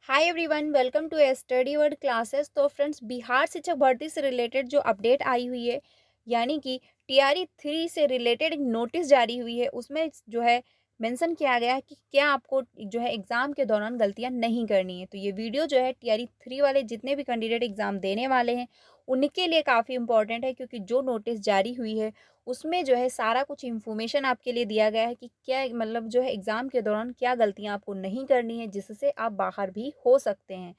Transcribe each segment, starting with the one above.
Hi everyone, welcome to study word classes. तो friends, Bihar शिक्षक भर्ती से रिलेटेड जो अपडेट आई हुई है, यानी कि टीआरई 3 से रिलेटेड एक नोटिस जारी हुई है। उसमें जो है मेंशन किया गया है कि क्या आपको जो है एग्ज़ाम के दौरान गलतियां नहीं करनी है। तो ये वीडियो जो है टीआरई 3 वाले जितने भी कैंडिडेट एग्ज़ाम देने वाले हैं उनके लिए काफ़ी इंपॉर्टेंट है, क्योंकि जो नोटिस जारी हुई है उसमें जो है सारा कुछ इन्फॉर्मेशन आपके लिए दिया गया है कि क्या मतलब जो है एग्ज़ाम के दौरान क्या गलतियाँ आपको नहीं करनी है, जिससे आप बाहर भी हो सकते हैं।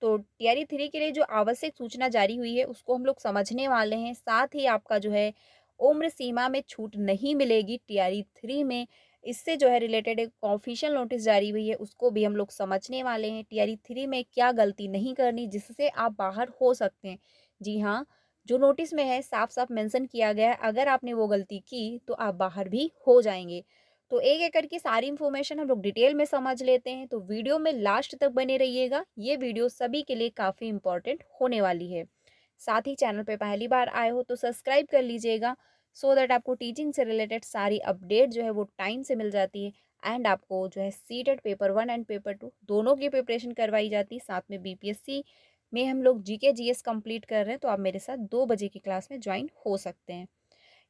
तो टीआरई 3 के लिए जो आवश्यक सूचना जारी हुई है उसको हम लोग समझने वाले हैं। साथ ही आपका जो है उम्र सीमा में छूट नहीं मिलेगी टीआरई 3 में। इससे जो है रिलेटेड एक ऑफिशियल नोटिस जारी हुई है, उसको भी हम लोग समझने वाले हैं। टीआरई 3 में क्या गलती नहीं करनी जिससे आप बाहर हो सकते हैं। जी हाँ, जो नोटिस में है साफ-साफ मेंशन किया गया है, अगर आपने वो गलती की तो आप बाहर भी हो जाएँगे। तो एक-एक करके सारी इन्फॉर्मेशन हम लोग डिटेल में समझ लेते हैं, तो वीडियो में लास्ट तक बने रहिएगा। ये वीडियो सभी के लिए काफ़ी इम्पोर्टेंट होने वाली है। साथ ही चैनल पे पहली बार आए हो तो सब्सक्राइब कर लीजिएगा, सो दैट आपको टीचिंग से रिलेटेड सारी अपडेट जो है वो टाइम से मिल जाती है। एंड आपको जो है सीटेट पेपर 1 एंड पेपर 2 दोनों की प्रिपरेशन करवाई जाती है। साथ में बीपीएससी में हम लोग जीके जीएस कंप्लीट कर रहे हैं, तो आप मेरे साथ 2 बजे की क्लास में ज्वाइन हो सकते हैं।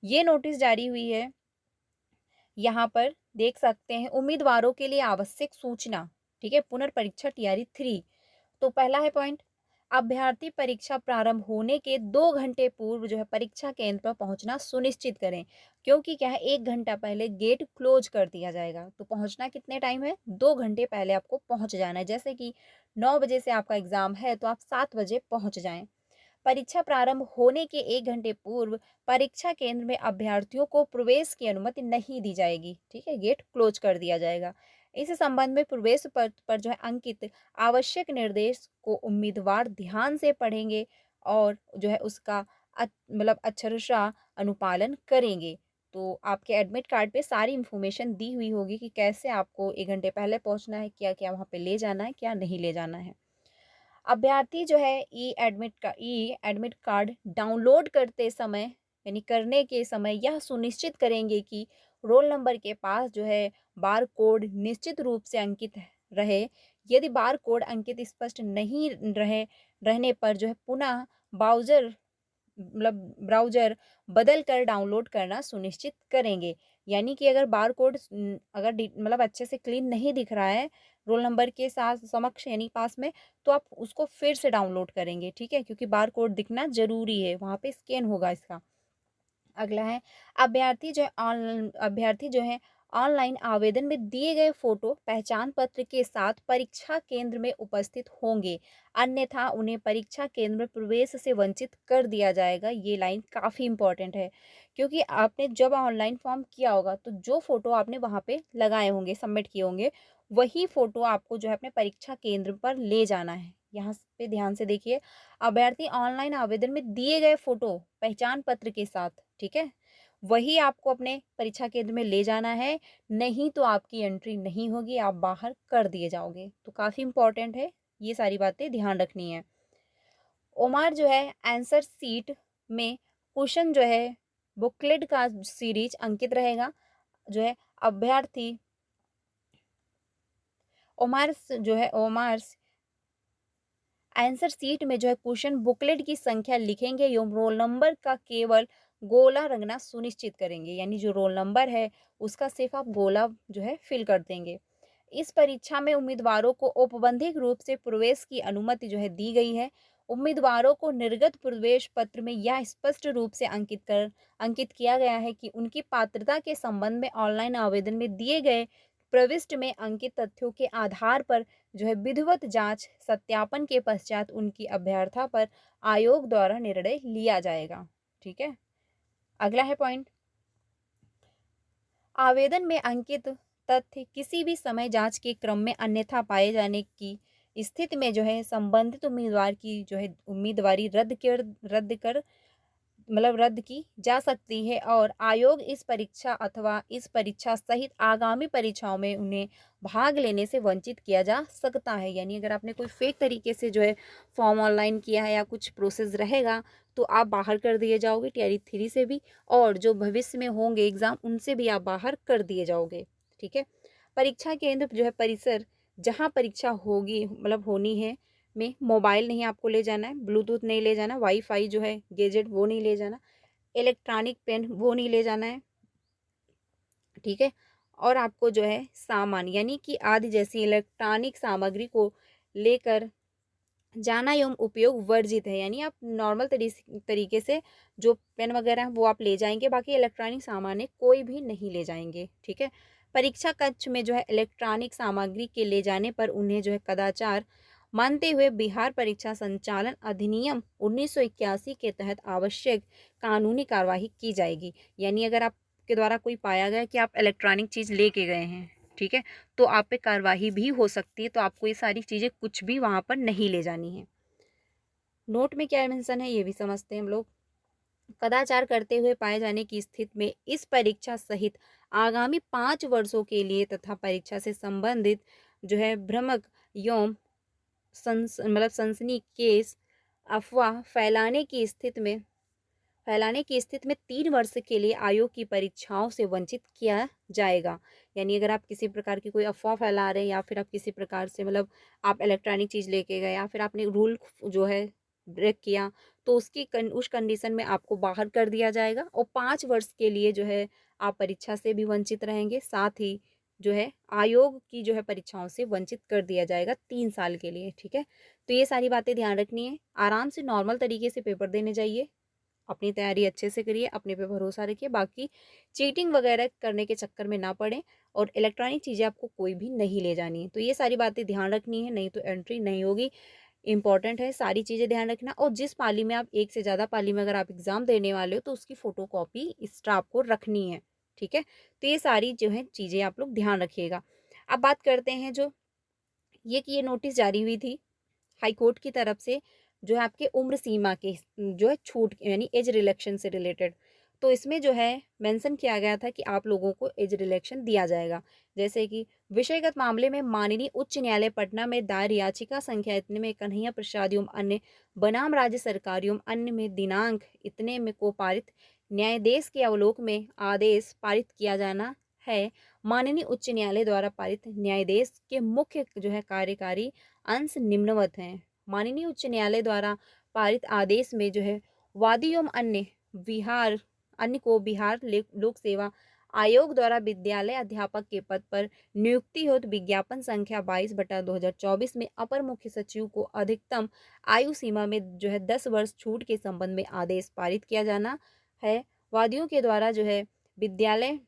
ये नोटिस जारी हुई है, यहाँ पर देख सकते हैं उम्मीदवारों के लिए आवश्यक सूचना। ठीक है, पुनर्परीक्षा टीआरई 3। तो पहला है पॉइंट, अभ्यर्थी परीक्षा प्रारंभ होने के 2 घंटे पूर्व जो है परीक्षा केंद्र पर पहुंचना सुनिश्चित करें, क्योंकि क्या है 1 घंटा पहले गेट क्लोज कर दिया जाएगा। तो पहुंचना कितने टाइम है, 2 घंटे पहले आपको पहुंच जाना है। जैसे कि 9 बजे से आपका एग्जाम है तो आप 7 बजे पहुंच जाएं। परीक्षा प्रारंभ होने के 1 घंटे पूर्व परीक्षा केंद्र में अभ्यर्थियों को प्रवेश की अनुमति नहीं दी जाएगी। ठीक है, गेट क्लोज कर दिया जाएगा। इस संबंध में प्रवेश पत्र पर जो है अंकित आवश्यक निर्देश को उम्मीदवार ध्यान से पढ़ेंगे और जो है उसका मतलब अक्षरशः अनुपालन करेंगे। तो आपके एडमिट कार्ड पे सारी इन्फॉर्मेशन दी हुई होगी कि कैसे आपको 1 घंटे पहले पहुंचना है, क्या क्या वहाँ पे ले जाना है, क्या नहीं ले जाना है। अभ्यर्थी जो है ई एडमिट कार्ड डाउनलोड करते समय यानी करने के समय यह सुनिश्चित करेंगे कि रोल नंबर के पास जो है बार कोड निश्चित रूप से अंकित रहे। यदि बार कोड अंकित स्पष्ट नहीं रहने पर जो है पुनः ब्राउज़र ब्राउज़र बदल कर डाउनलोड करना सुनिश्चित करेंगे। यानी कि अगर बारकोड अगर मतलब अच्छे से क्लीन नहीं दिख रहा है रोल नंबर के साथ समक्ष यानी पास में, तो आप उसको फिर से डाउनलोड करेंगे। ठीक है, क्योंकि बारकोड दिखना ज़रूरी है, वहाँ पे स्कैन होगा इसका। अगला है, अभ्यर्थी जो है ऑनलाइन आवेदन में दिए गए फोटो पहचान पत्र के साथ परीक्षा केंद्र में उपस्थित होंगे, अन्यथा उन्हें परीक्षा केंद्र में प्रवेश से वंचित कर दिया जाएगा। ये लाइन काफ़ी इंपॉर्टेंट है, क्योंकि आपने जब ऑनलाइन फॉर्म किया होगा तो जो फोटो आपने वहाँ पे लगाए होंगे, सबमिट किए होंगे, वही फोटो आपको जो है अपने परीक्षा केंद्र पर ले जाना है। यहाँ पे ध्यान से देखिए, अभ्यर्थी ऑनलाइन आवेदन में दिए गए फोटो पहचान पत्र के साथ, ठीक है, वही आपको अपने परीक्षा केंद्र में ले जाना है, नहीं तो आपकी एंट्री नहीं होगी, आप बाहर कर दिए जाओगे। तो काफ़ी इंपॉर्टेंट है, ये सारी बातें ध्यान रखनी है। ओमार जो है आंसर सीट में क्वेश्चन जो है बुकलेट का सीरीज अंकित रहेगा। जो है अभ्यर्थी ओमार आंसर सीट में जो है क्वेश्चन बुकलेट की संख्या लिखेंगे एवं रोल नंबर का केवल गोला रंगना सुनिश्चित करेंगे। यानी जो रोल नंबर है उसका सिर्फ आप गोला जो है फिल कर देंगे। इस परीक्षा में उम्मीदवारों को औपबंधिक रूप से प्रवेश की अनुमति जो है दी गई है। उम्मीदवारों को निर्गत प्रवेश पत्र में यह स्पष्ट रूप से अंकित किया गया है कि उनकी पात्रता के संबंध में ऑनलाइन आवेदन में दिए गए प्रविष्ट में अंकित तथ्यों के आधार पर जो है विधिवत जांच सत्यापन के पश्चात उनकी अभ्यर्था पर आयोग द्वारा निर्णय लिया जाएगा। ठीक है, अगला है पॉइंट, आवेदन में अंकित तथ्य किसी भी समय जांच के क्रम में अन्यथा पाए जाने की स्थिति में जो है संबंधित उम्मीदवार की जो है उम्मीदवारी रद्द की जा सकती है और आयोग इस परीक्षा अथवा इस परीक्षा सहित आगामी परीक्षाओं में उन्हें भाग लेने से वंचित किया जा सकता है। यानी अगर आपने कोई फेक तरीके से जो है फॉर्म ऑनलाइन किया है या कुछ प्रोसेस रहेगा तो आप बाहर कर दिए जाओगे टीआरई 3 से भी, और जो भविष्य में होंगे एग्जाम उनसे भी आप बाहर कर दिए जाओगे। ठीक है, परीक्षा केंद्र जो है परिसर जहाँ परीक्षा होगी मतलब होनी है में मोबाइल नहीं आपको ले जाना है, ब्लूटूथ नहीं ले जाना, वाईफ़ाई जो है गैजेट वो नहीं ले जाना, इलेक्ट्रॉनिक पेन वो नहीं ले जाना है, ठीक है? और आपको जो है सामान यानी कि आदि जैसी इलेक्ट्रॉनिक सामग्री को लेकर जाना एवं उपयोग वर्जित है। यानी आप नॉर्मल तरीके से जो पेन वगैरह है वो आप ले जाएँगे, बाकी इलेक्ट्रॉनिक सामान है कोई भी नहीं ले जाएँगे, ठीक है? परीक्षा कक्ष में जो है इलेक्ट्रॉनिक सामग्री के ले जाने पर उन्हें जो है कदाचार मानते हुए बिहार परीक्षा संचालन अधिनियम 1981 के तहत आवश्यक कानूनी कार्यवाही की जाएगी। यानी अगर आपके द्वारा कोई पाया गया कि आप इलेक्ट्रॉनिक चीज़ लेके गए हैं, ठीक है? तो आप पे कार्यवाही भी हो सकती है, तो आपको ये सारी चीज़ें कुछ भी वहाँ पर नहीं ले जानी है। नोट में क्या मेंशन है ये भी समझते हैं हम लोग। कदाचार करते हुए पाए जाने की स्थिति में इस परीक्षा सहित आगामी 5 वर्षों के लिए तथा परीक्षा से संबंधित जो है भ्रामक एवं सनसनी केस अफवाह फैलाने की स्थिति में 3 वर्ष के लिए आयोग की परीक्षाओं से वंचित किया जाएगा। यानी अगर आप किसी प्रकार की कोई अफवाह फैला रहे हैं या फिर आप किसी प्रकार से मतलब आप इलेक्ट्रॉनिक चीज़ लेके गए या फिर आपने रूल जो है ब्रेक किया, तो उस कंडीशन में आपको बाहर कर दिया जाएगा और 5 वर्ष के लिए जो है आप परीक्षा से भी वंचित रहेंगे। साथ ही जो है आयोग की जो है परीक्षाओं से वंचित कर दिया जाएगा 3 साल के लिए, ठीक है? तो ये सारी बातें ध्यान रखनी है। आराम से नॉर्मल तरीके से पेपर देने जाइए। अपनी तैयारी अच्छे से करिए, अपने पे भरोसा रखिए, बाकी चीटिंग वगैरह करने के चक्कर में ना पड़ें और इलेक्ट्रॉनिक चीज़ें आपको कोई भी नहीं ले जानी है। तो ये सारी बातें ध्यान रखनी है, नहीं तो एंट्री नहीं होगी। इम्पॉर्टेंट है सारी चीज़ें ध्यान रखना और जिस पाली में आप एक से ज़्यादा पाली में अगर आप एग्ज़ाम देने वाले हो तो उसकी फ़ोटोकॉपी एक्स्ट्रा आपको रखनी है, ठीक है? तो ये सारी जो है चीज़ें आप लोग ध्यान रखिएगा। अब बात करते हैं जो ये नोटिस जारी हुई थी हाई कोर्ट की तरफ से जो है आपके उम्र सीमा के जो है छूट यानी एज रिलैक्सेशन से रिलेटेड, तो इसमें जो है मेंशन किया गया था कि आप लोगों को एज रिलैक्सेशन दिया जाएगा। जैसे कि विषयगत मामले में माननीय उच्च न्यायालय पटना में दायर याचिका संख्या इतने में कन्हैया प्रसाद एवं अन्य बनाम राज्य सरकार एवं अन्य में दिनांक इतने में को पारित न्यायाधीश के अवलोक में आदेश पारित किया जाना है। माननीय उच्च न्यायालय द्वारा पारित न्यायाधीश के मुख्य जो है कार्यकारी अंश निम्नवत हैं। माननीय उच्च न्यायालय द्वारा पारित आदेश में जो है वादी एवं अन्य को बिहार लोक सेवा आयोग द्वारा विद्यालय अध्यापक के पद पर नियुक्ति हेतु विज्ञापन संख्या 22/2024 में अपर मुख्य सचिव को अधिकतम आयु सीमा में जो है 10 वर्ष छूट के संबंध में आदेश पारित किया जाना है। वादियों के द्वारा जो है विद्यालय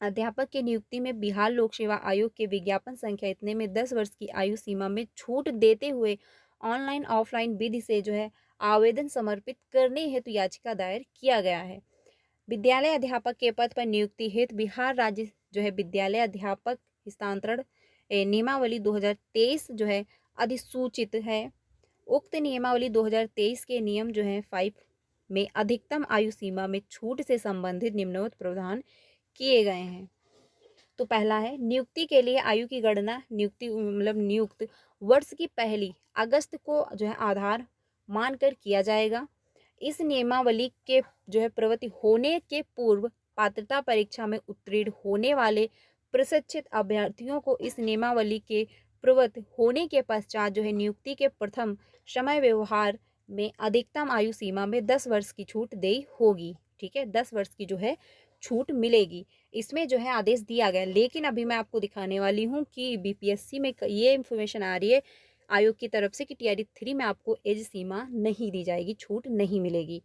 अध्यापक की नियुक्ति में बिहार लोक सेवा आयोग के विज्ञापन संख्या इतने में 10 वर्ष की आयु सीमा में छूट देते हुए ऑनलाइन ऑफलाइन विधि से जो है आवेदन समर्पित करने हेतु याचिका दायर किया गया है। विद्यालय अध्यापक के पद पर नियुक्ति हेतु बिहार राज्य जो है विद्यालय अध्यापक हस्तांतरण नियमावली 2023 जो है अधिसूचित है। उक्त नियमावली 2023 के नियम जो है 5 में अधिकतम आयु सीमा में छूट से संबंधित निम्नवत प्रावधान किए गए हैं। तो पहला है नियुक्ति के लिए आयु की गणना नियुक्त वर्ष की पहली अगस्त को जो है आधार मानकर किया जाएगा। इस नियमावली के जो है प्रवृत्ति होने के पूर्व पात्रता परीक्षा में उत्तीर्ण होने वाले प्रशिक्षित अभ्यर्थियों को इस नियमावली के प्रवृत्त होने के पश्चात जो है नियुक्ति के प्रथम समय व्यवहार में अधिकतम आयु सीमा में 10 वर्ष की छूट देई होगी, ठीक है? 10 वर्ष की जो है छूट मिलेगी। इसमें जो है आदेश दिया गया, लेकिन अभी मैं आपको दिखाने वाली हूँ कि बीपीएससी में ये इन्फॉर्मेशन आ रही है आयोग की तरफ से कि टीआरई 3 में आपको एज सीमा नहीं दी जाएगी, छूट नहीं मिलेगी।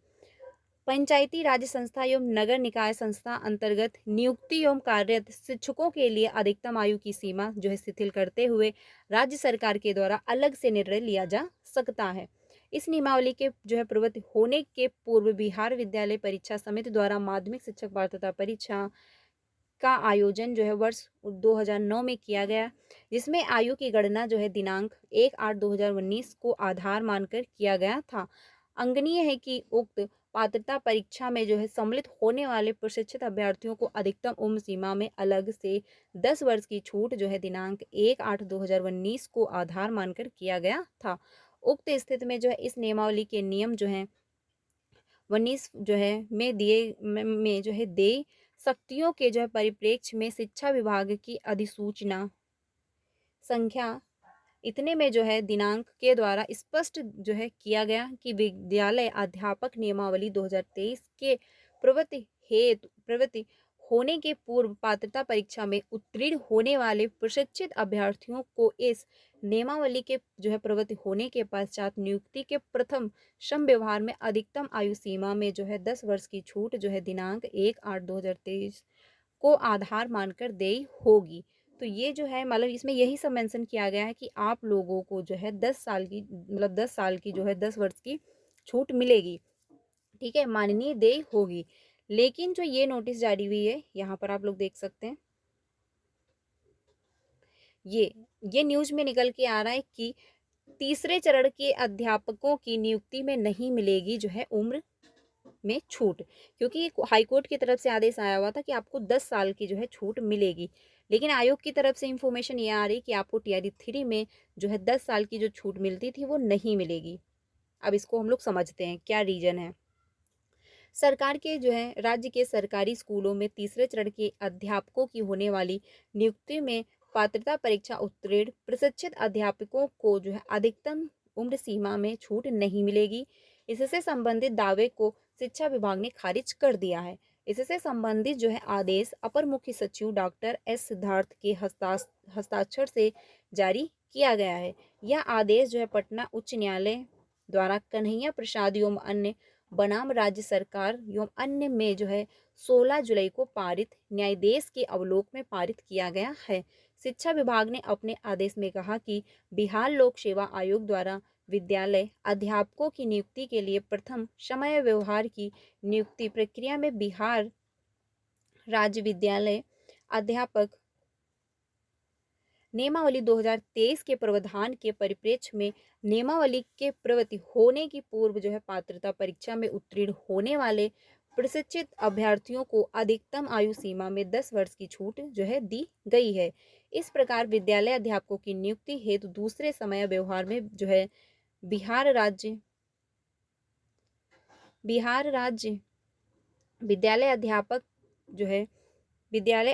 पंचायती राज संस्था एवं नगर निकाय संस्था अंतर्गत नियुक्ति एवं कार्यरत शिक्षकों के लिए अधिकतम आयु की सीमा जो है शिथिल करते हुए राज्य सरकार के द्वारा अलग से निर्णय लिया जा सकता है। इस नियमावली के जो है प्रवृत्ति होने के पूर्व बिहार विद्यालय परीक्षा समिति द्वारा माध्यमिक शिक्षक पात्रता परीक्षा का आयोजन जो है वर्ष 2009 में किया गया, जिसमें आयु की गणना जो है दिनांक 1/8/2019 को आधार मानकर किया गया था। अंगनीय है कि उक्त पात्रता परीक्षा में जो है सम्मिलित होने वाले प्रशिक्षित अभ्यर्थियों को अधिकतम उम्र सीमा में अलग से 10 वर्ष की छूट जो है दिनांक 1/8/2019 को आधार मानकर किया गया था। उक्त स्थिति में जो है इस नियमावली के नियम जो है 19 जो है में जो है दे शक्तियों के जो है परिप्रेक्ष्य में शिक्षा विभाग की अधिसूचना संख्या इतने में जो है दिनांक के द्वारा स्पष्ट जो है किया गया कि विद्यालय अध्यापक नियमावली 2023 के प्रवृत्ति होने के पूर्व पात्रता परीक्षा में उत्तीर्ण होने वाले प्रशिक्षित अभ्यर्थियों को इस नियमावली के जो है प्रवृत्ति होने के पश्चात नियुक्ति के प्रथम श्रम व्यवहार में अधिकतम आयु सीमा में जो है 10 वर्ष की छूट जो है दिनांक 1/8/2023 को आधार मानकर देय होगी। तो ये जो है मतलब इसमें यही सब मेंशन किया गया है कि आप लोगों को जो है 10 साल की मतलब 10 साल की जो है 10 वर्ष की छूट मिलेगी, ठीक है, माननीय देय होगी। लेकिन जो ये नोटिस जारी हुई है यहाँ पर आप लोग देख सकते हैं, ये न्यूज में निकल के आ रहा है कि तीसरे चरण के अध्यापकों की नियुक्ति में नहीं मिलेगी जो है उम्र में छूट, क्योंकि हाईकोर्ट की तरफ से आदेश आया हुआ था कि आपको 10 साल की जो है छूट मिलेगी। लेकिन आयोग की तरफ से इंफॉर्मेशन ये आ रही कि आपको टीआरई 3 में जो है 10 साल की जो छूट मिलती थी वो नहीं मिलेगी। अब इसको हम लोग समझते हैं क्या रीजन है। सरकार के जो है राज्य के सरकारी स्कूलों में तीसरे चरण के अध्यापकों की होने वाली नियुक्ति में पात्रता परीक्षा उत्तीर्ण प्रशिक्षित अध्यापकों को जो है अधिकतम उम्र सीमा में छूट नहीं मिलेगी। इससे संबंधित दावे को शिक्षा विभाग ने खारिज कर दिया है। इससे संबंधित जो है आदेश अपर मुख्य सचिव डॉक्टर एस सिद्धार्थ के हस्ताक्षर से जारी किया गया है। यह आदेश जो है पटना उच्च न्यायालय द्वारा कन्हैया प्रसाद एवं अन्य बनाम राज्य सरकार एवं अन्य में जो है 16 जुलाई को पारित न्यायाधीश के अवलोक में पारित किया गया है। शिक्षा विभाग ने अपने आदेश में कहा कि बिहार लोक सेवा आयोग द्वारा विद्यालय अध्यापकों की नियुक्ति के लिए प्रथम समय व्यवहार की नियुक्ति प्रक्रिया में बिहार राज्य विद्यालय अध्यापक नियमावली 2023 के प्रावधान के परिप्रेक्ष्य में नियमावली के प्रवृत्ति होने की पूर्व जो है पात्रता परीक्षा में उत्तीर्ण होने वाले प्रशिक्षित अभ्यर्थियों को अधिकतम आयु सीमा में 10 वर्ष की छूट जो है दी गई है। इस प्रकार विद्यालय अध्यापकों की नियुक्ति हेतु दूसरे समय व्यवहार में जो है बिहार राज्य विद्यालय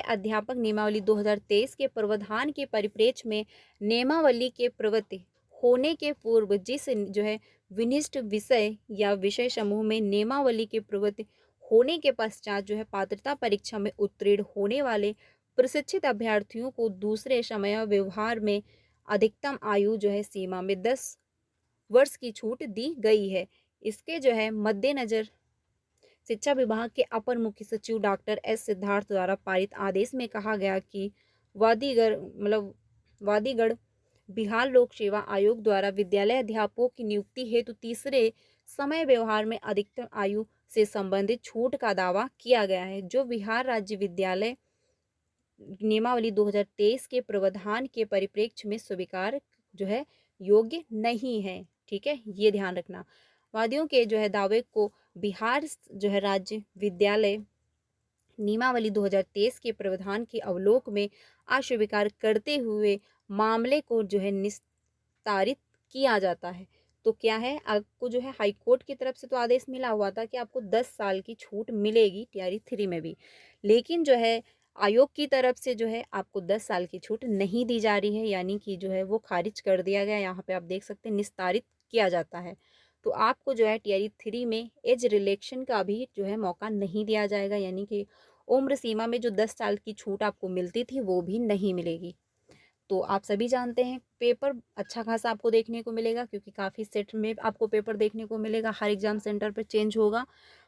अध्यापक नियमावली 2023 के प्रावधान के परिप्रेक्ष्य में नियमावली के प्रवृत्ति होने के पूर्व जिस जो है विनिष्ट विषय या विषय समूह में नियमावली के प्रवृत्ति होने के पश्चात जो है पात्रता परीक्षा में उत्तीर्ण होने वाले प्रशिक्षित अभ्यर्थियों को दूसरे समय व्यवहार में अधिकतम आयु जो है सीमा में 10 वर्ष की छूट दी गई है। इसके जो है मद्देनजर शिक्षा विभाग के अपर मुख्य सचिव डॉक्टर एस सिद्धार्थ द्वारा पारित आदेश में कहा गया कि वादीगढ़ बिहार लोक सेवा आयोग द्वारा विद्यालय अध्यापकों की नियुक्ति हेतु तीसरे समय व्यवहार में अधिकतम आयु से संबंधित छूट का दावा किया गया है, जो बिहार राज्य विद्यालय नियमावली 2023 के प्रावधान के परिप्रेक्ष्य में स्वीकार जो है योग्य नहीं है। ठीक है, ये ध्यान रखना। वादियों के जो है दावे को बिहार जो है राज्य विद्यालय नियमावली 2023 के प्रावधान के अवलोक में अस्वीकार करते हुए मामले को जो है निस्तारित किया जाता है। तो क्या है, आपको जो है हाई कोर्ट की तरफ से तो आदेश मिला हुआ था कि आपको 10 साल की छूट मिलेगी टीआरई 3 में भी, लेकिन जो है आयोग की तरफ से जो है आपको 10 साल की छूट नहीं दी जा रही है, यानी कि जो है वो खारिज कर दिया गया। यहाँ पे आप देख सकते हैं निस्तारित किया जाता है। तो आपको जो है टीआरई 3 में एज रिलेक्शन का भी जो है मौका नहीं दिया जाएगा, यानी कि उम्र सीमा में जो 10 साल की छूट आपको मिलती थी वो भी नहीं मिलेगी। तो आप सभी जानते हैं पेपर अच्छा खासा आपको देखने को मिलेगा, क्योंकि काफ़ी सेट में आपको पेपर देखने को मिलेगा, हर एग्ज़ाम सेंटर पर चेंज होगा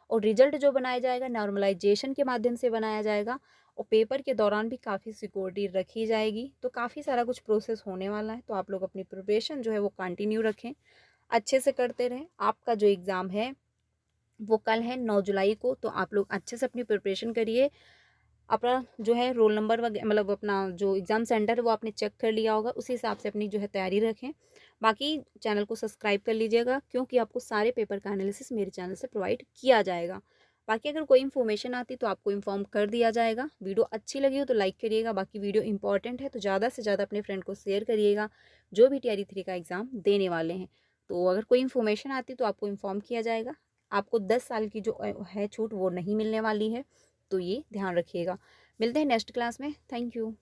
और रिजल्ट जो बनाया जाएगा नॉर्मलाइजेशन के माध्यम से बनाया जाएगा और पेपर के दौरान भी काफ़ी सिक्योरिटी रखी जाएगी। तो काफ़ी सारा कुछ प्रोसेस होने वाला है, तो आप लोग अपनी प्रिपरेशन जो है वो कंटिन्यू रखें, अच्छे से करते रहें। आपका जो एग्ज़ाम है वो कल है 9 जुलाई को, तो आप लोग अच्छे से अपनी प्रिपरेशन करिए। अपना जो है रोल नंबर वगैरह मतलब अपना जो एग्ज़ाम सेंटर है वो आपने चेक कर लिया होगा, उसी हिसाब से अपनी जो है तैयारी रखें। बाकी चैनल को सब्सक्राइब कर लीजिएगा, क्योंकि आपको सारे पेपर का एनालिसिस मेरे चैनल से प्रोवाइड किया जाएगा। बाकी अगर कोई इन्फॉर्मेशन आती तो आपको इन्फॉर्म कर दिया जाएगा। वीडियो अच्छी लगी हो तो लाइक करिएगा, बाकी वीडियो इंपॉर्टेंट है तो ज़्यादा से ज़्यादा अपने फ्रेंड को शेयर करिएगा जो भी टीआरई 3 का एग्ज़ाम देने वाले हैं। तो अगर कोई इन्फॉर्मेशन आती तो आपको इन्फॉर्म किया जाएगा। आपको 10 साल की जो है छूट वो नहीं मिलने वाली है, तो ये ध्यान रखिएगा। मिलते हैं नेक्स्ट क्लास में। Thank you.